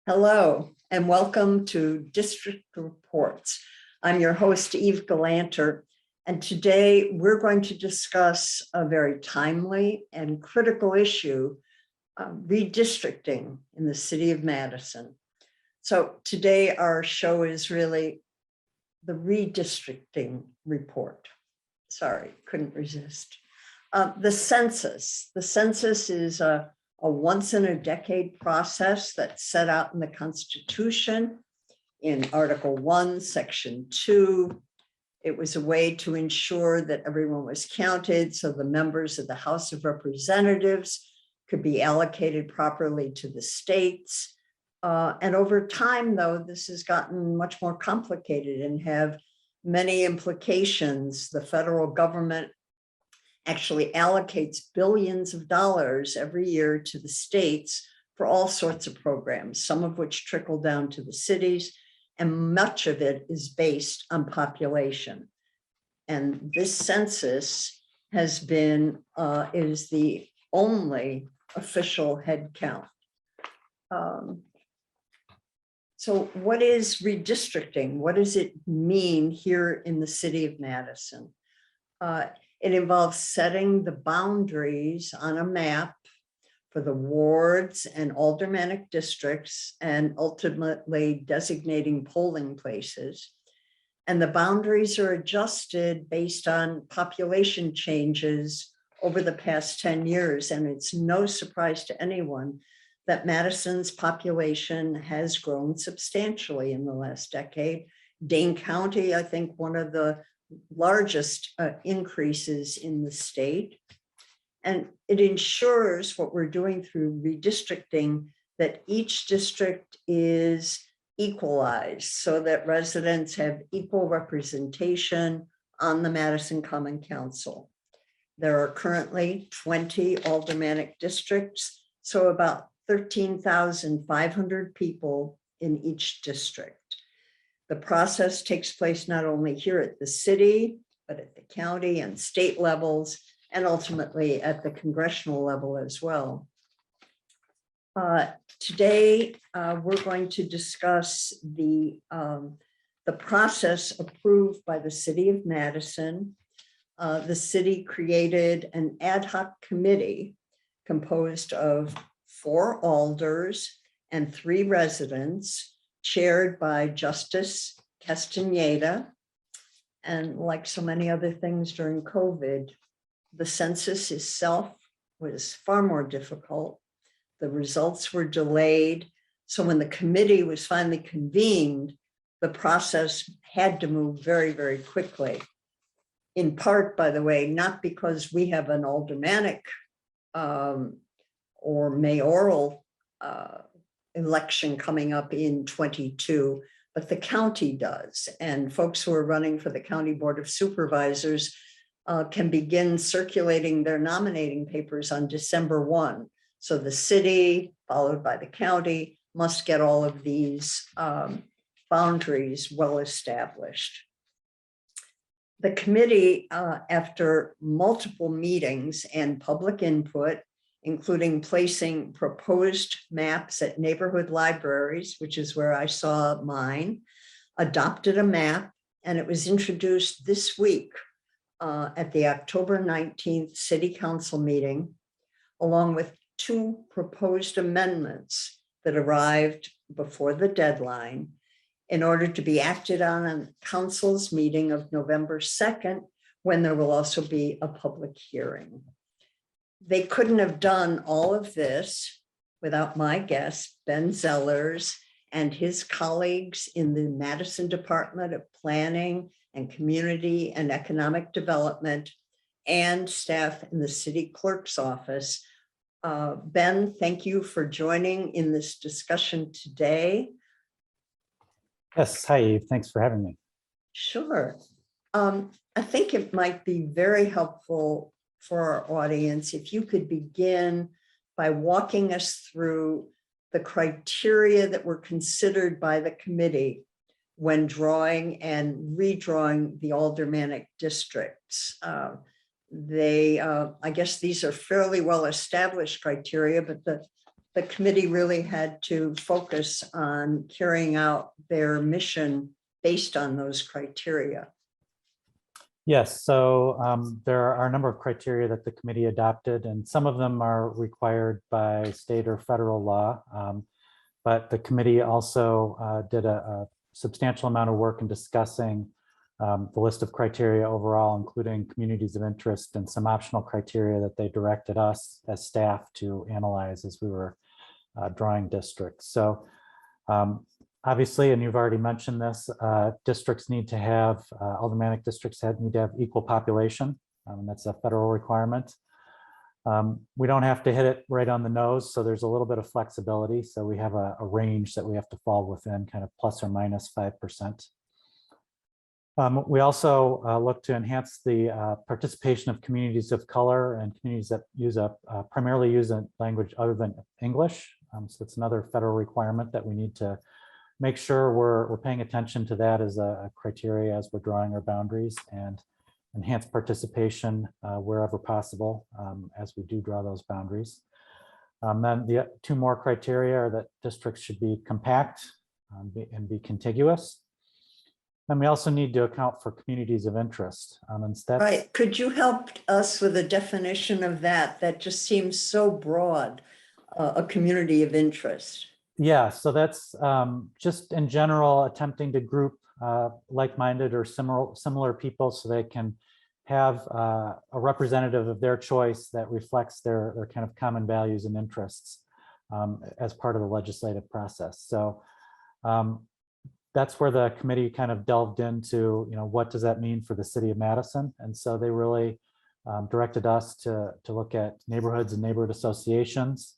Hello, and welcome to District Reports. I'm your host, Eve Galanter, and today we're going to discuss a very timely and critical issue, redistricting in the city of Madison. So today our show is really the redistricting report. Sorry, couldn't resist. The census. The census is a once-in-a-decade process that's set out in the Constitution in Article 1, Section 2. It was a way to ensure that everyone was counted so the members of the House of Representatives could be allocated properly to the states. And over time, though, this has gotten much more complicated and have many implications. The federal government actually allocates billions of dollars every year to the states for all sorts of programs, some of which trickle down to the cities, and much of it is based on population. And this census has been, is the only official head count. So what is redistricting? What does it mean here in the city of Madison? It involves setting the boundaries on a map for the wards and aldermanic districts and ultimately designating polling places. And the boundaries are adjusted based on population changes over the past 10 years. And it's no surprise to anyone that Madison's population has grown substantially in the last decade. Dane County, I think, one of the largest increases in the state. And it ensures what we're doing through redistricting that each district is equalized so that residents have equal representation on the Madison Common Council. There are currently 20 aldermanic districts, so about 13,500 people in each district. The process takes place not only here at the city, but at the county and state levels, and ultimately at the congressional level as well. Today, we're going to discuss the process approved by the city of Madison. The city created an ad hoc committee composed of 4 alders and 3 residents, chaired by Justice Castaneda. And like so many other things during COVID, the census itself was far more difficult. The results were delayed. So when the committee was finally convened, the process had to move very, very quickly. In part, by the way, not because we have an aldermanic or mayoral election coming up in 22, but the county does. And folks who are running for the County Board of Supervisors can begin circulating their nominating papers on December 1. So the city, followed by the county, must get all of these boundaries well established. The committee, after multiple meetings and public input, including placing proposed maps at neighborhood libraries, which is where I saw mine, adopted a map, and it was introduced this week at the October 19th City Council meeting, along with 2 proposed amendments that arrived before the deadline in order to be acted on council's meeting of November 2nd, when there will also be a public hearing. They couldn't have done all of this without my guest, Ben Zellers, and his colleagues in the Madison Department of Planning and Community and Economic Development and staff in the city clerk's office. Ben, thank you for joining in this discussion today. Yes, hi Eve, thanks for having me. Sure. I think it might be very helpful for our audience if you could begin by walking us through the criteria that were considered by the committee when drawing and redrawing the aldermanic districts. I guess these are fairly well established criteria, but the the committee really had to focus on carrying out their mission based on those criteria. Yes, so there are a number of criteria that the committee adopted, and some of them are required by state or federal law. But the committee also did a substantial amount of work in discussing the list of criteria overall, including communities of interest and some optional criteria that they directed us as staff to analyze as we were drawing districts. So obviously, and you've already mentioned this, districts need to have, aldermanic districts need to have equal population. That's a federal requirement. We don't have to hit it right on the nose, so there's a little bit of flexibility. So we have a range that we have to fall within, kind of plus or minus 5%. We also look to enhance the participation of communities of color and communities that use primarily use a language other than English. So it's another federal requirement that we need to make sure we're paying attention to that as a criteria as we're drawing our boundaries, and enhance participation wherever possible as we do draw those boundaries. Then the two more criteria are that districts should be compact and be contiguous. And we also need to account for communities of interest. Right. Could you help us with a definition of that? That just seems so broad, a community of interest. Yeah, so that's just in general attempting to group like-minded or similar people so they can have a representative of their choice that reflects their kind of common values and interests as part of the legislative process. So that's where the committee kind of delved into, what does that mean for the city of Madison? And so they really directed us to look at neighborhoods and neighborhood associations,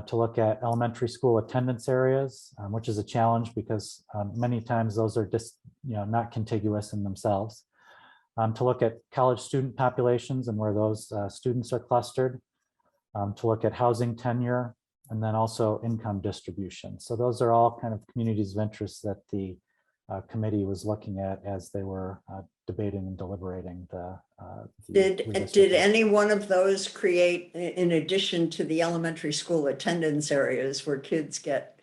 to look at elementary school attendance areas, which is a challenge because many times those are just not contiguous in themselves. To look at college student populations and where those students are clustered, to look at housing tenure, and then also income distribution. So those are all kind of communities of interest that the committee was looking at as they were debating and deliberating the Did any one of those create, in addition to the elementary school attendance areas where kids get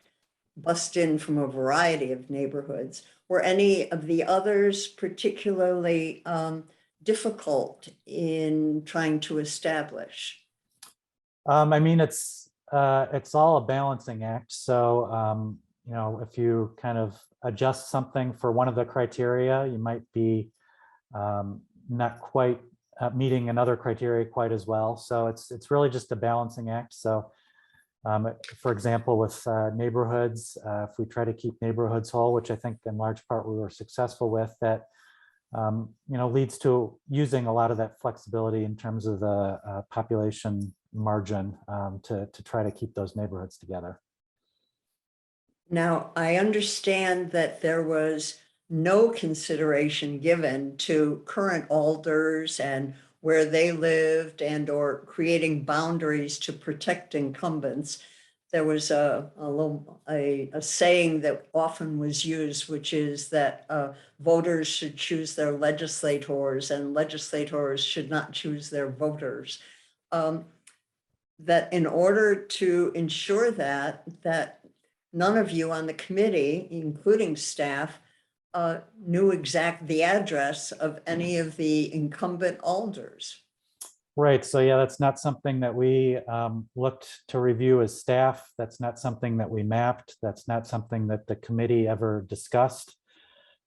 bussed in from a variety of neighborhoods, were any of the others particularly difficult in trying to establish? I mean, it's all a balancing act. So, if you kind of adjust something for one of the criteria, you might be not quite meeting another criteria quite as well. So it's really just a balancing act. So for example, with neighborhoods, if we try to keep neighborhoods whole, which I think in large part we were successful with, that leads to using a lot of that flexibility in terms of the population margin to try to keep those neighborhoods together. Now, I understand that there was no consideration given to current alders and where they lived and or creating boundaries to protect incumbents. There was a saying that often was used, which is that voters should choose their legislators and legislators should not choose their voters. That in order to ensure that none of you on the committee, including staff, knew the address of any of the incumbent alders. Right. So yeah, that's not something that we looked to review as staff. That's not something that we mapped. That's not something that the committee ever discussed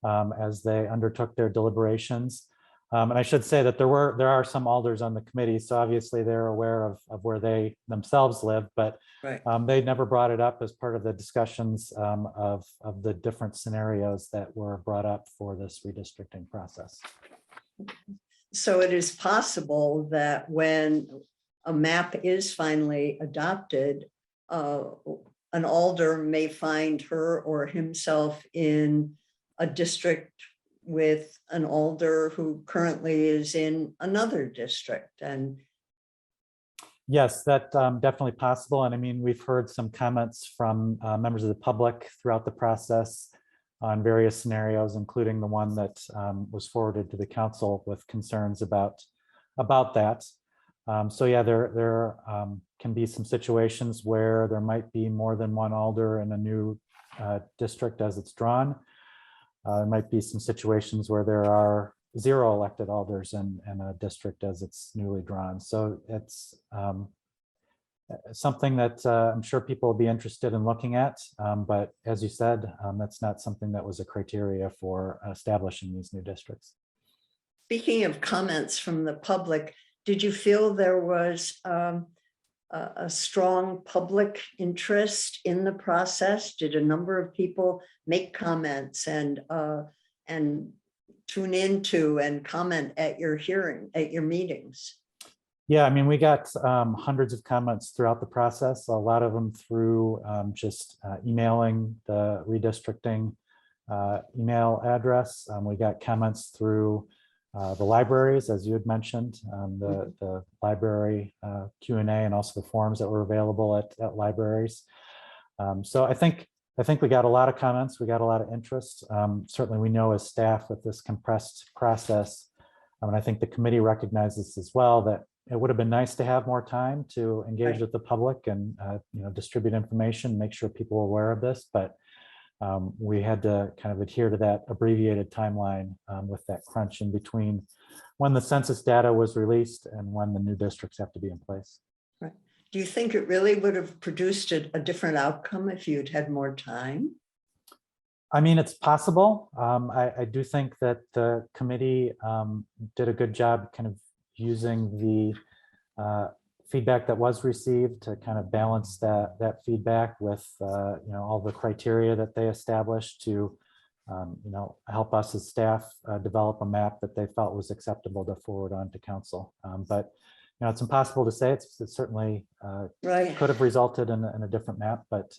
as they undertook their deliberations. And I should say that there are some alders on the committee, so obviously they're aware of where they themselves live, but right. They never brought it up as part of the discussions of the different scenarios that were brought up for this redistricting process. So it is possible that when a map is finally adopted, an alder may find her or himself in a district with an alder who currently is in another district. And yes, that's definitely possible. And I mean, we've heard some comments from members of the public throughout the process on various scenarios, including the one that was forwarded to the council with concerns about that. So yeah, there can be some situations where there might be more than one alder in a new district as it's drawn. There might be some situations where there are 0 elected alders in a district as it's newly drawn. So it's something that I'm sure people will be interested in looking at. But as you said, that's not something that was a criteria for establishing these new districts. Speaking of comments from the public, did you feel there was a strong public interest in the process? Did a number of people make comments and tune into and comment at your hearing, at your meetings? Yeah, I mean, we got hundreds of comments throughout the process, a lot of them through just emailing the redistricting email address. We got comments through the libraries, as you had mentioned, the library Q&A, and also the forums that were available at libraries. So I think we got a lot of comments. We got a lot of interest. Certainly, we know as staff with this compressed process, and I think the committee recognizes as well that it would have been nice to have more time to engage with the public and distribute information, make sure people are aware of this. But we had to kind of adhere to that abbreviated timeline with that crunch in between when the census data was released and when the new districts have to be in place. Right. Do you think it really would have produced a different outcome if you'd had more time? I mean, it's possible. I do think that the committee did a good job kind of using the feedback that was received to kind of balance that feedback with all the criteria that they established to help us as staff develop a map that they felt was acceptable to forward on to council. But it's impossible to say. It's certainly Right. could have resulted in a different map, but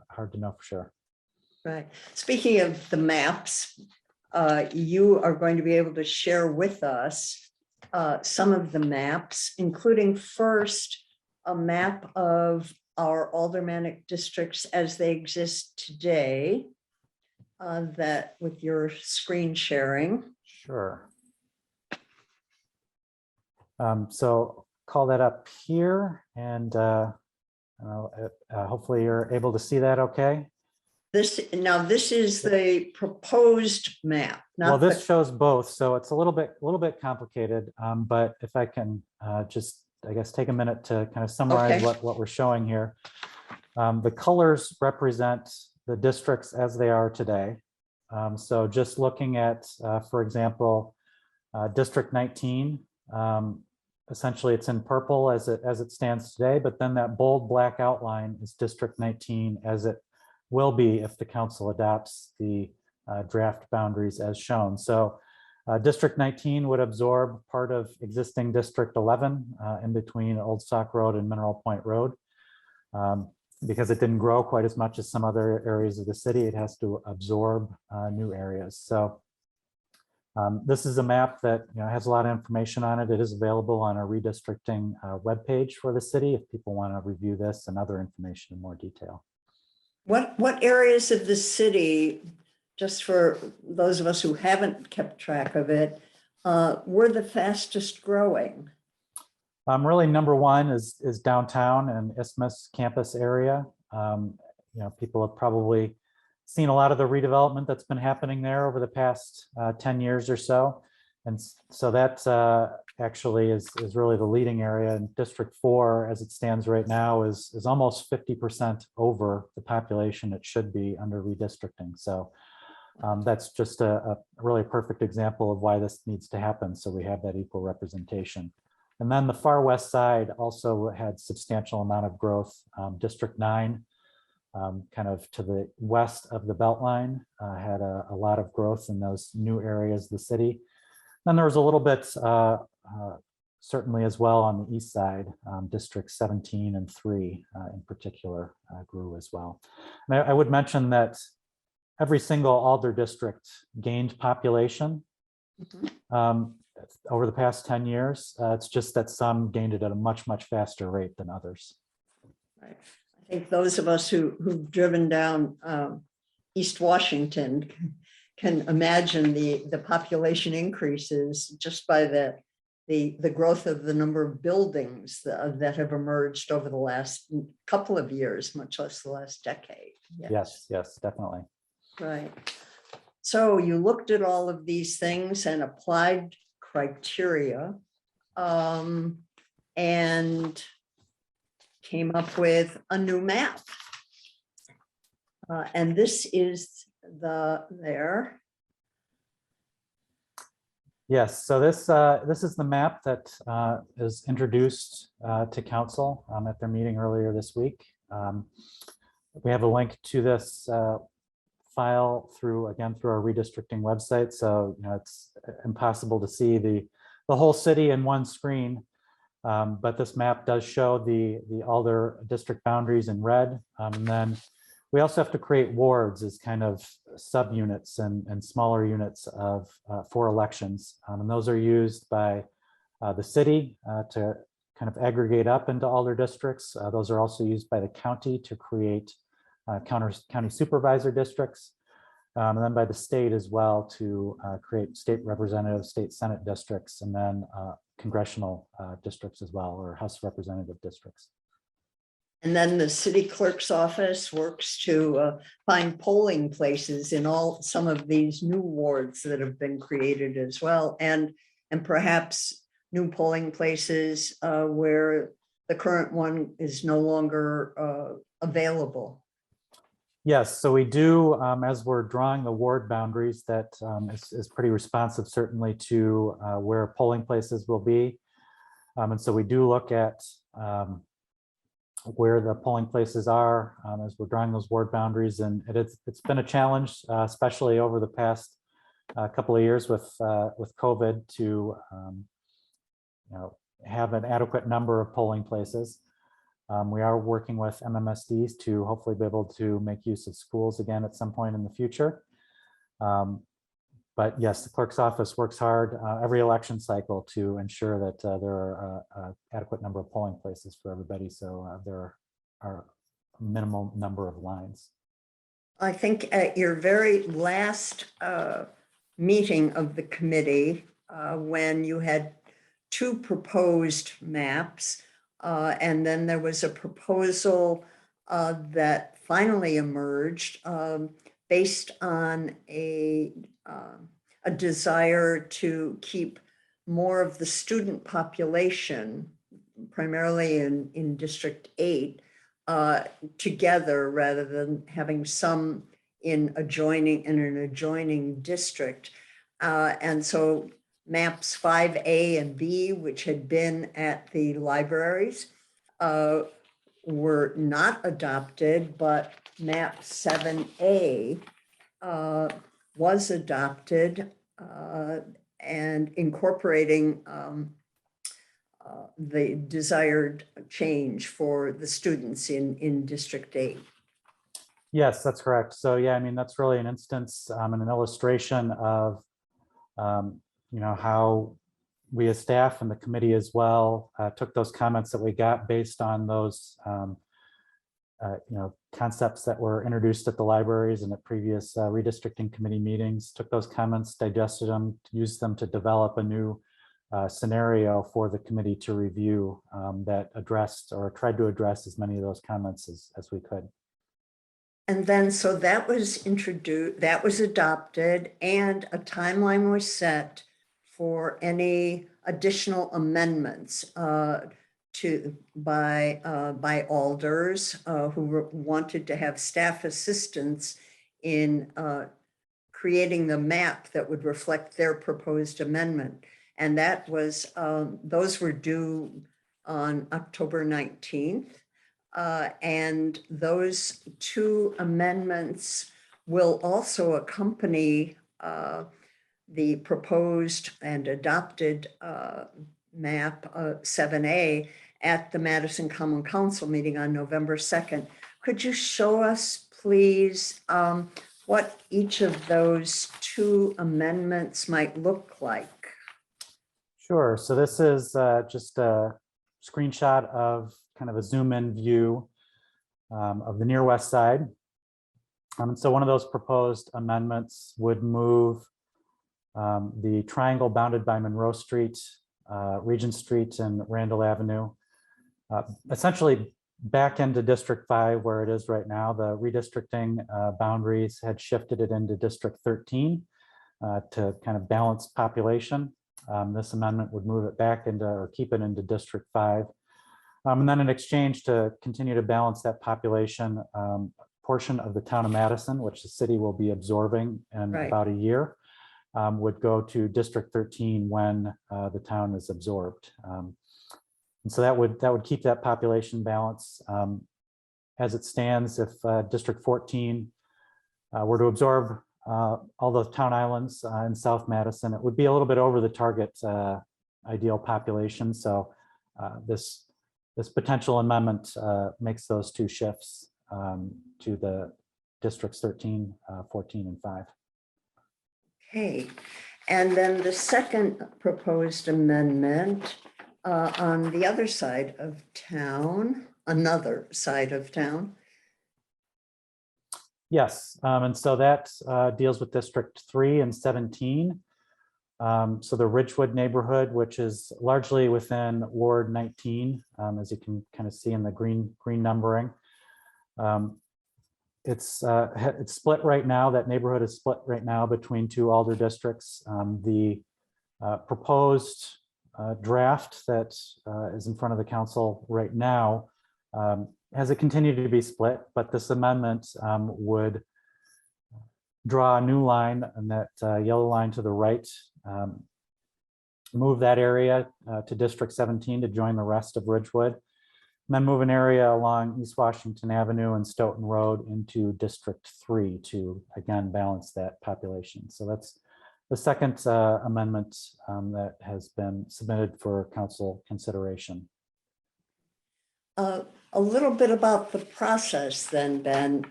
hard to know for sure. Right. Speaking of the maps, you are going to be able to share with us some of the maps, including first a map of our aldermanic districts as they exist today, that with your screen sharing. Sure. So call that up here, and hopefully you're able to see that okay. This is the proposed map. Well, this shows both, so it's a little bit complicated. But if I can just, I guess, take a minute to kind of summarize what we're showing here. The colors represent the districts as they are today. So just looking at, for example, District 19, essentially it's in purple as it stands today, but then that bold black outline is District 19 as it will be if the council adopts the draft boundaries as shown. So District 19 would absorb part of existing District 11 in between Old Stock Road and Mineral Point Road. Because it didn't grow quite as much as some other areas of the city, it has to absorb new areas. So this is a map that has a lot of information on it. It is available on our redistricting webpage for the city if people want to review this and other information in more detail. What areas of the city, just for those of us who haven't kept track of it, were the fastest growing? Really, number one is downtown and Isthmus campus area. People have probably seen a lot of the redevelopment that's been happening there over the past 10 years or so. And so that actually is really the leading area. And District 4, as it stands right now, is almost 50% over the population it should be under redistricting. So that's just a really perfect example of why this needs to happen. So we have that equal representation. And then the far west side also had substantial amount of growth. District 9, kind of to the west of the Beltline, had a lot of growth in those new areas of the city. Then there was a little bit, certainly as well on the east side, District 17 and 3 in particular grew as well. And I would mention that every single alder district gained population over the past 10 years. It's just that some gained it at a much faster rate than others. Right. I think those of us who've driven down East Washington can imagine the population increases just by the the growth of the number of buildings that have emerged over the last couple of years, much less the last decade. Yes, yes, definitely. Right. So you looked at all of these things and applied criteria and came up with a new map. And this is there. Yes, so this is the map that is introduced to council at their meeting earlier this week. We have a link to this file through our redistricting website. So it's impossible to see the whole city in one screen. But this map does show the Alder district boundaries in red. And then we also have to create wards as kind of subunits and smaller units of for elections. And those are used by the city to kind of aggregate up into Alder districts. Those are also used by the county to create county supervisor districts. And then by the state as well to create state representative, state senate districts, and then congressional districts as well, or House of Representative districts. And then the city clerk's office works to find polling places in some of these new wards that have been created as well, and perhaps new polling places where the current one is no longer available. Yes, so we do, as we're drawing the ward boundaries, that is pretty responsive certainly to where polling places will be. And so we do look at where the polling places are as we're drawing those ward boundaries. And it's been a challenge, especially over the past couple of years with COVID to have an adequate number of polling places. We are working with MMSDs to hopefully be able to make use of schools again at some point in the future. But yes, the clerk's office works hard every election cycle to ensure that there are an adequate number of polling places for everybody. So there are a minimal number of lines. I think at your very last meeting of the committee, when you had two proposed maps, and then there was a proposal that finally emerged based on a desire to keep more of the student population, primarily in District 8, together rather than having some in an adjoining district. And so maps 5A and B, which had been at the libraries, were not adopted, but map 7A was adopted and incorporating the desired change for the students in District 8. Yes, that's correct. So yeah, I mean, that's really an instance and an illustration of how we as staff and the committee as well took those comments that we got based on those concepts that were introduced at the libraries and at previous redistricting committee meetings, took those comments, digested them, used them to develop a new scenario for the committee to review that addressed or tried to address as many of those comments as we could. And then, so that was introduced, that was adopted, and a timeline was set for any additional amendments by alders who wanted to have staff assistance in creating the map that would reflect their proposed amendment. And that was, those were due on October 19th. And those two amendments will also accompany the proposed and adopted map 7A at the Madison Common Council meeting on November 2nd. Could you show us, please, what each of those two amendments might look like? Sure. So this is just a screenshot of kind of a zoom in view of the near west side. So one of those proposed amendments would move the triangle bounded by Monroe Street Regent Street and Randall Avenue, essentially back into District 5 where it is right now. The redistricting boundaries had shifted it into District 13 to kind of balance population. This amendment would move it back into, or keep it into District 5. And then in exchange to continue to balance that population, portion of the town of Madison, which the city will be absorbing in Right. about a year, would go to District 13 when the town is absorbed. And so that would keep that population balance. As it stands, if District 14 were to absorb all the town islands in South Madison, it would be a little bit over the target ideal population. So this potential amendment makes those two shifts to the districts 13, 14, and 5. Okay, and then the second proposed amendment on the other side of town, another side of town. Yes, and so that deals with District 3 and 17. So the Ridgewood neighborhood, which is largely within Ward 19, as you can kind of see in the green numbering. It's split right now. That neighborhood is split right now between two alder districts. The proposed draft that is in front of the council right now has it continued to be split, but this amendment would draw a new line, and that yellow line to the right, move that area to District 17 to join the rest of Ridgewood, and then move an area along East Washington Avenue and Stoughton Road into District 3 to again balance that population. So that's the second amendment that has been submitted for council consideration. A little bit about the process then, Ben.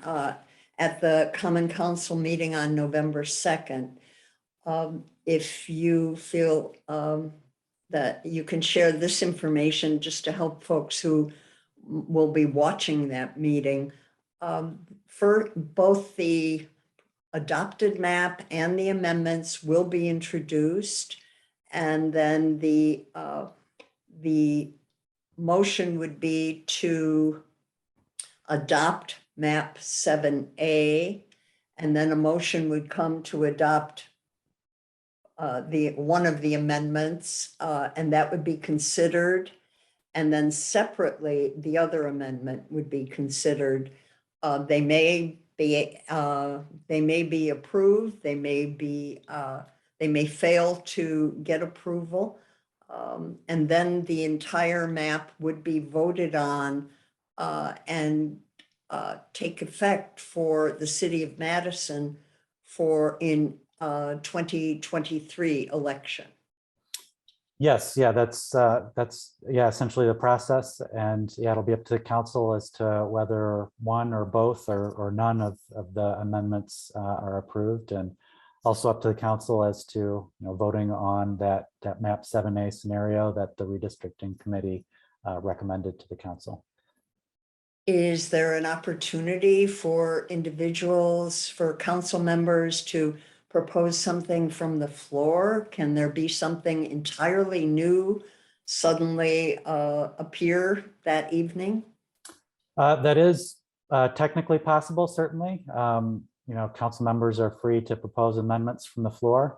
At the Common Council meeting on November 2nd, if you feel that you can share this information just to help folks who will be watching that meeting, for both the adopted map and the amendments will be introduced, and then the motion would be to adopt map 7A, and then a motion would come to adopt one of the amendments, and that would be considered. And then separately, the other amendment would be considered. They may be approved. They may fail to get approval. And then the entire map would be voted on and take effect for the city of Madison in 2023 election. Yes, yeah, that's essentially the process, and yeah, it'll be up to the council as to whether one or both or none of the amendments are approved, and also up to the council as to voting on that map 7A scenario that the redistricting committee recommended to the council. Is there an opportunity for individuals, for council members to propose something from the floor? Can there be something entirely new suddenly appear that evening? That is technically possible, certainly. Council members are free to propose amendments from the floor.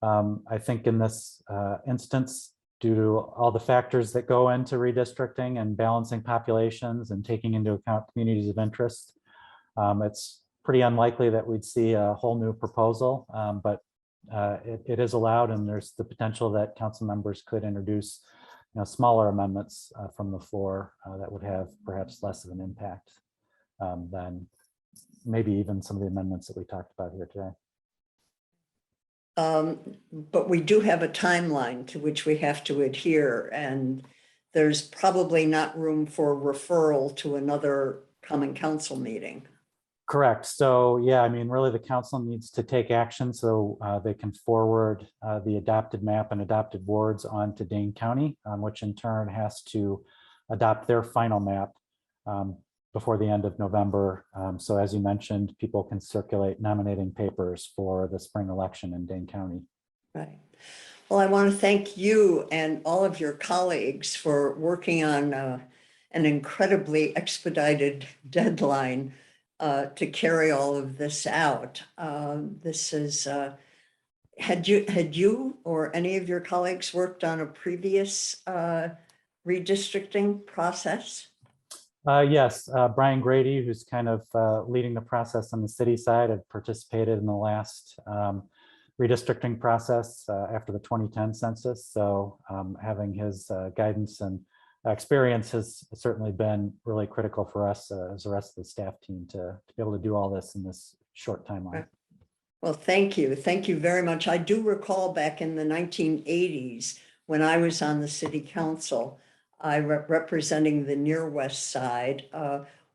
I think in this instance, due to all the factors that go into redistricting and balancing populations and taking into account communities of interest, it's pretty unlikely that we'd see a whole new proposal, but it is allowed, and there's the potential that council members could introduce smaller amendments from the floor that would have perhaps less of an impact than maybe even some of the amendments that we talked about here today. But we do have a timeline to which we have to adhere, and there's probably not room for referral to another common council meeting. Correct. So yeah, I mean, really the council needs to take action so they can forward the adopted map and adopted wards on to Dane County, which in turn has to adopt their final map before the end of November. So as you mentioned, people can circulate nominating papers for the spring election in Dane County. Right. Well, I want to thank you and all of your colleagues for working on an incredibly expedited deadline to carry all of this out. This is, had you or any of your colleagues worked on a previous redistricting process? Yes, Brian Grady, who's kind of leading the process on the city side, had participated in the last redistricting process after the 2010 census. So having his guidance and experience has certainly been really critical for us as the rest of the staff team to be able to do all this in this short timeline. Well, thank you. Thank you very much. I do recall back in the 1980s when I was on the city council, I representing the near west side,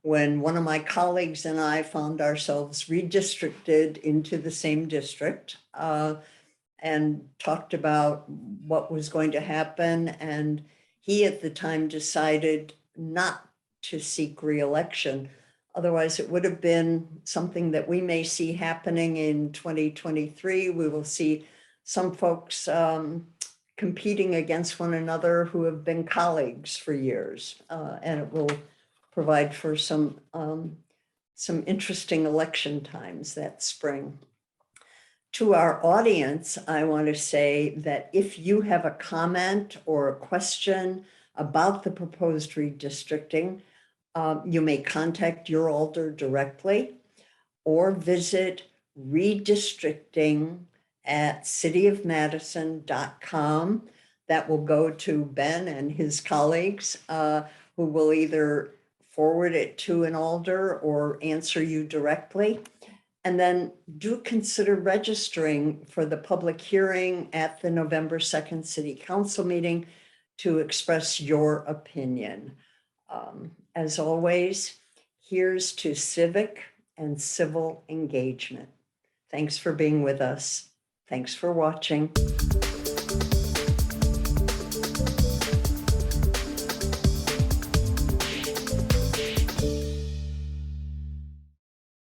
when one of my colleagues and I found ourselves redistricted into the same district and talked about what was going to happen. And he at the time decided not to seek re-election. Otherwise, it would have been something that we may see happening in 2023. We will see some folks competing against one another who have been colleagues for years, and it will provide for some interesting election times that spring. To our audience, I want to say that if you have a comment or a question about the proposed redistricting, you may contact your alder directly or visit redistricting@cityofmadison.com. That will go to Ben and his colleagues who will either forward it to an alder or answer you directly. And then do consider registering for the public hearing at the November 2nd City Council meeting to express your opinion. As always, here's to civic and civil engagement. Thanks for being with us. Thanks for watching.